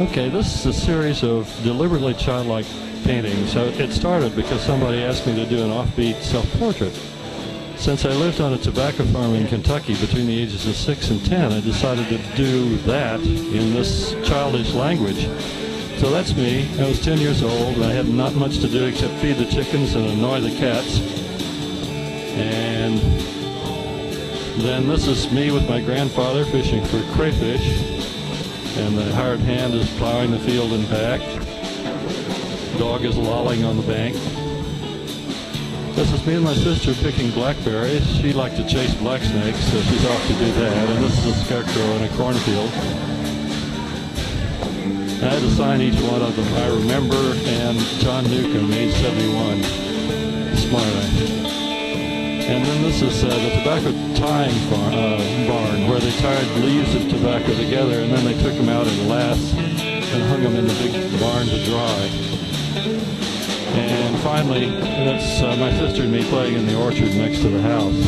Okay, this is a series of deliberately childlike paintings. So it started because somebody asked me to do an offbeat self-portrait. Since I lived on a tobacco farm in Kentucky between the ages of 6 and 10, I decided to do that in this childish language. So that's me. I was 10 years old, and I had not much to do except feed the chickens and annoy the cats. And then this is me with my grandfather fishing for crayfish. And the hired hand is plowing the field and back. Dog is lolling on the bank. This is me and my sister picking blackberries. She liked to chase black snakes, so she's off to do that. And this is a scarecrow in a cornfield. I had to sign each one of them. I remember, and John Newcomb, age 71. Smart. And then this is the tobacco tying barn, where they tied leaves of tobacco together, and then they took them out in laths and hung them in the big barn to dry. And finally, that's my sister and me playing in the orchard next to the house.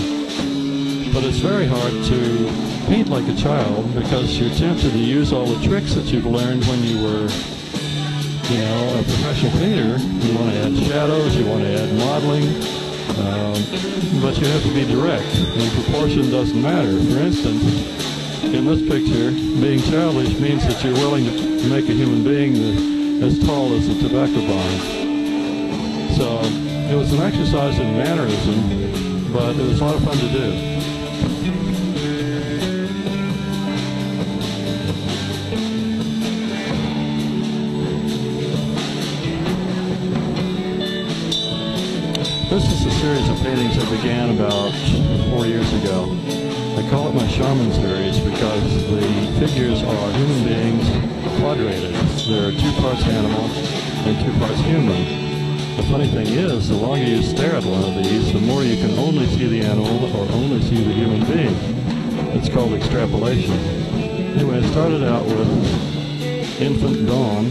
But it's very hard to paint like a child because you're tempted to use all the tricks that you've learned when you were, a professional painter. You want to add shadows, you want to add modeling. But you have to be direct, and proportion doesn't matter. For instance, in this picture, being childish means that you're willing to make a human being as tall as a tobacco barn. So it was an exercise in mannerism, but it was a lot of fun to do. This is a series of paintings that began about 4 years ago. I call it my shaman series because the figures are human beings quadrated. There are 2 parts animal and 2 parts human. The funny thing is, the longer you stare at one of these, the more you can only see the animal or only see the human being. It's called extrapolation. Anyway, I started out with infant Dawn,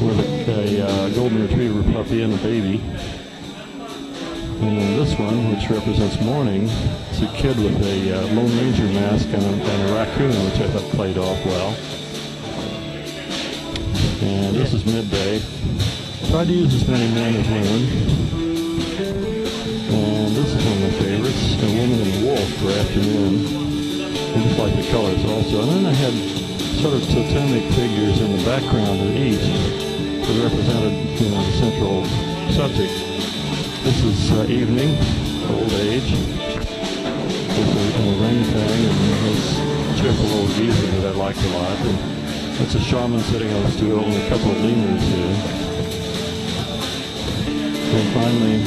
with a golden retriever puppy and a baby. And then this one, which represents morning, is a kid with a Lone Ranger mask and a raccoon, which I thought played off well. And this is midday. Tried to use as many men as women. And this is one of my favorites, a woman and a wolf for afternoon. I just like the colors also. And then I had sort of totemic figures in the background of each that represented, the central subject. This is evening, old age. There's a orangutan and this cheerful old geezer that I liked a lot. And that's a shaman sitting on a stool and a couple of lemurs here. And finally,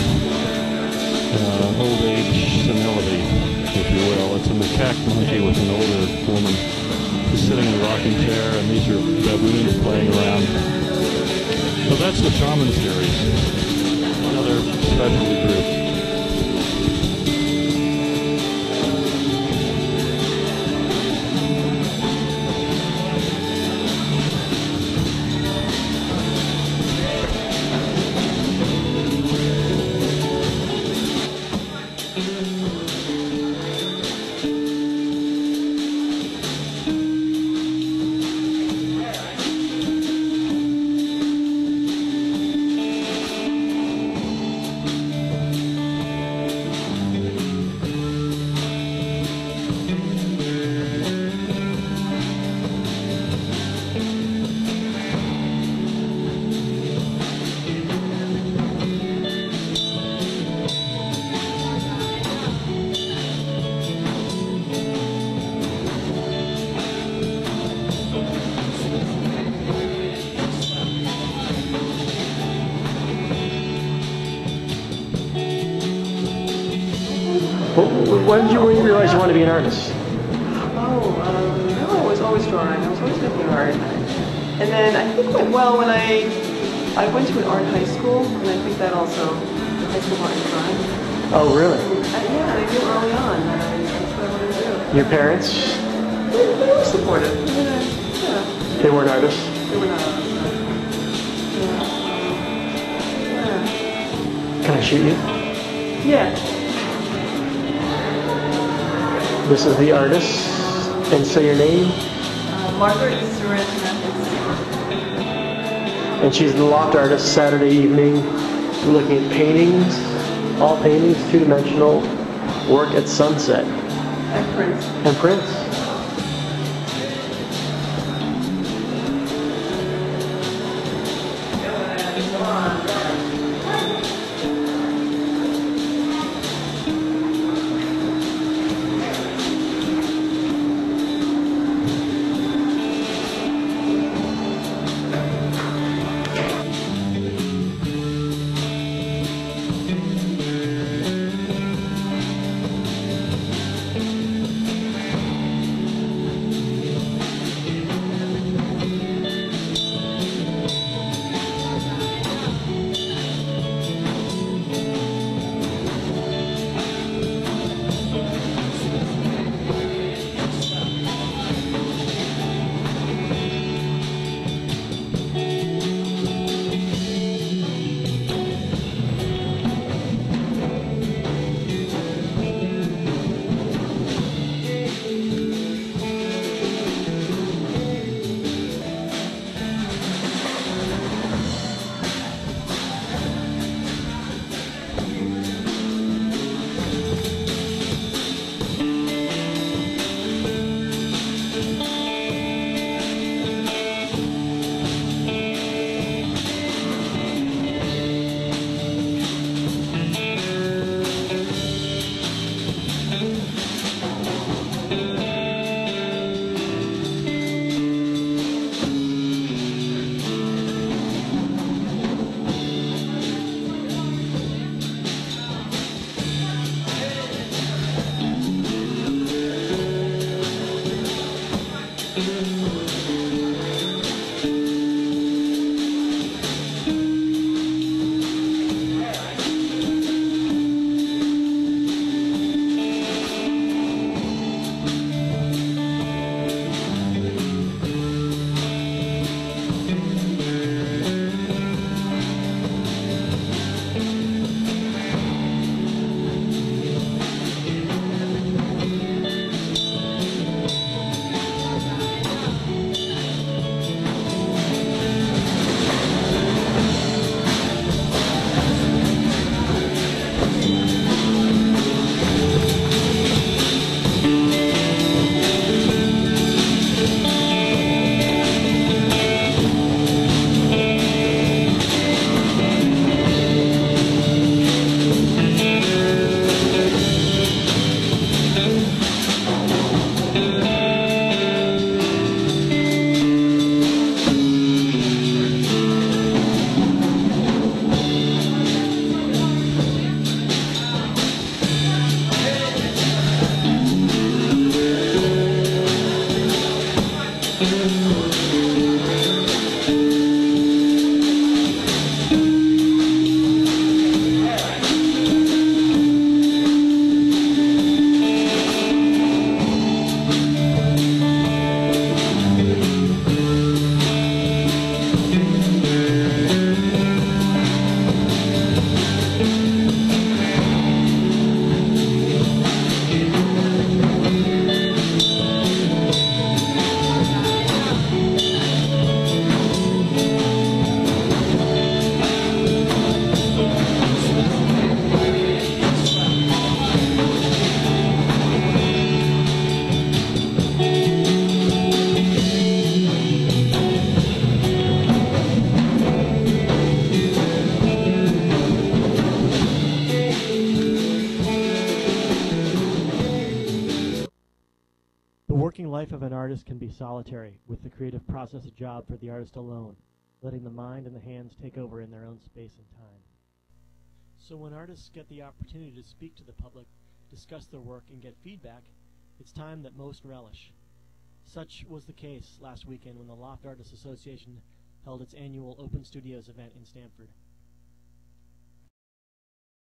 old age senility, if you will. It's a macaque monkey with an older woman who's sitting in a rocking chair, and these are baboons playing around. So that's the shaman series. Another specialty group. When did you realize you wanted to be an artist? No, I was always drawing. I was always making art. And then I think it went well when I went to an art high school, and I think that also, high school art and drawing. Oh, really? Yeah, I knew early on that that's what I wanted to do. Your parents? They were supportive. Yeah. They weren't artists? They were not artists. Yeah. Can I shoot you? Yeah. This is the artist. And say your name? Margaret is Surrey Mathis. And she's the loft artist Saturday evening. We're looking at paintings, all paintings, two-dimensional, work at sunset. And Prince. And Prince. working life of an artist can be solitary, with the creative process a job for the artist alone, letting the mind and the hands take over in their own space and time. So when artists get the opportunity to speak to the public, discuss their work, and get feedback, it's time that most relish. Such was the case last weekend when the Loft Artists Association held its annual Open Studios event in Stamford.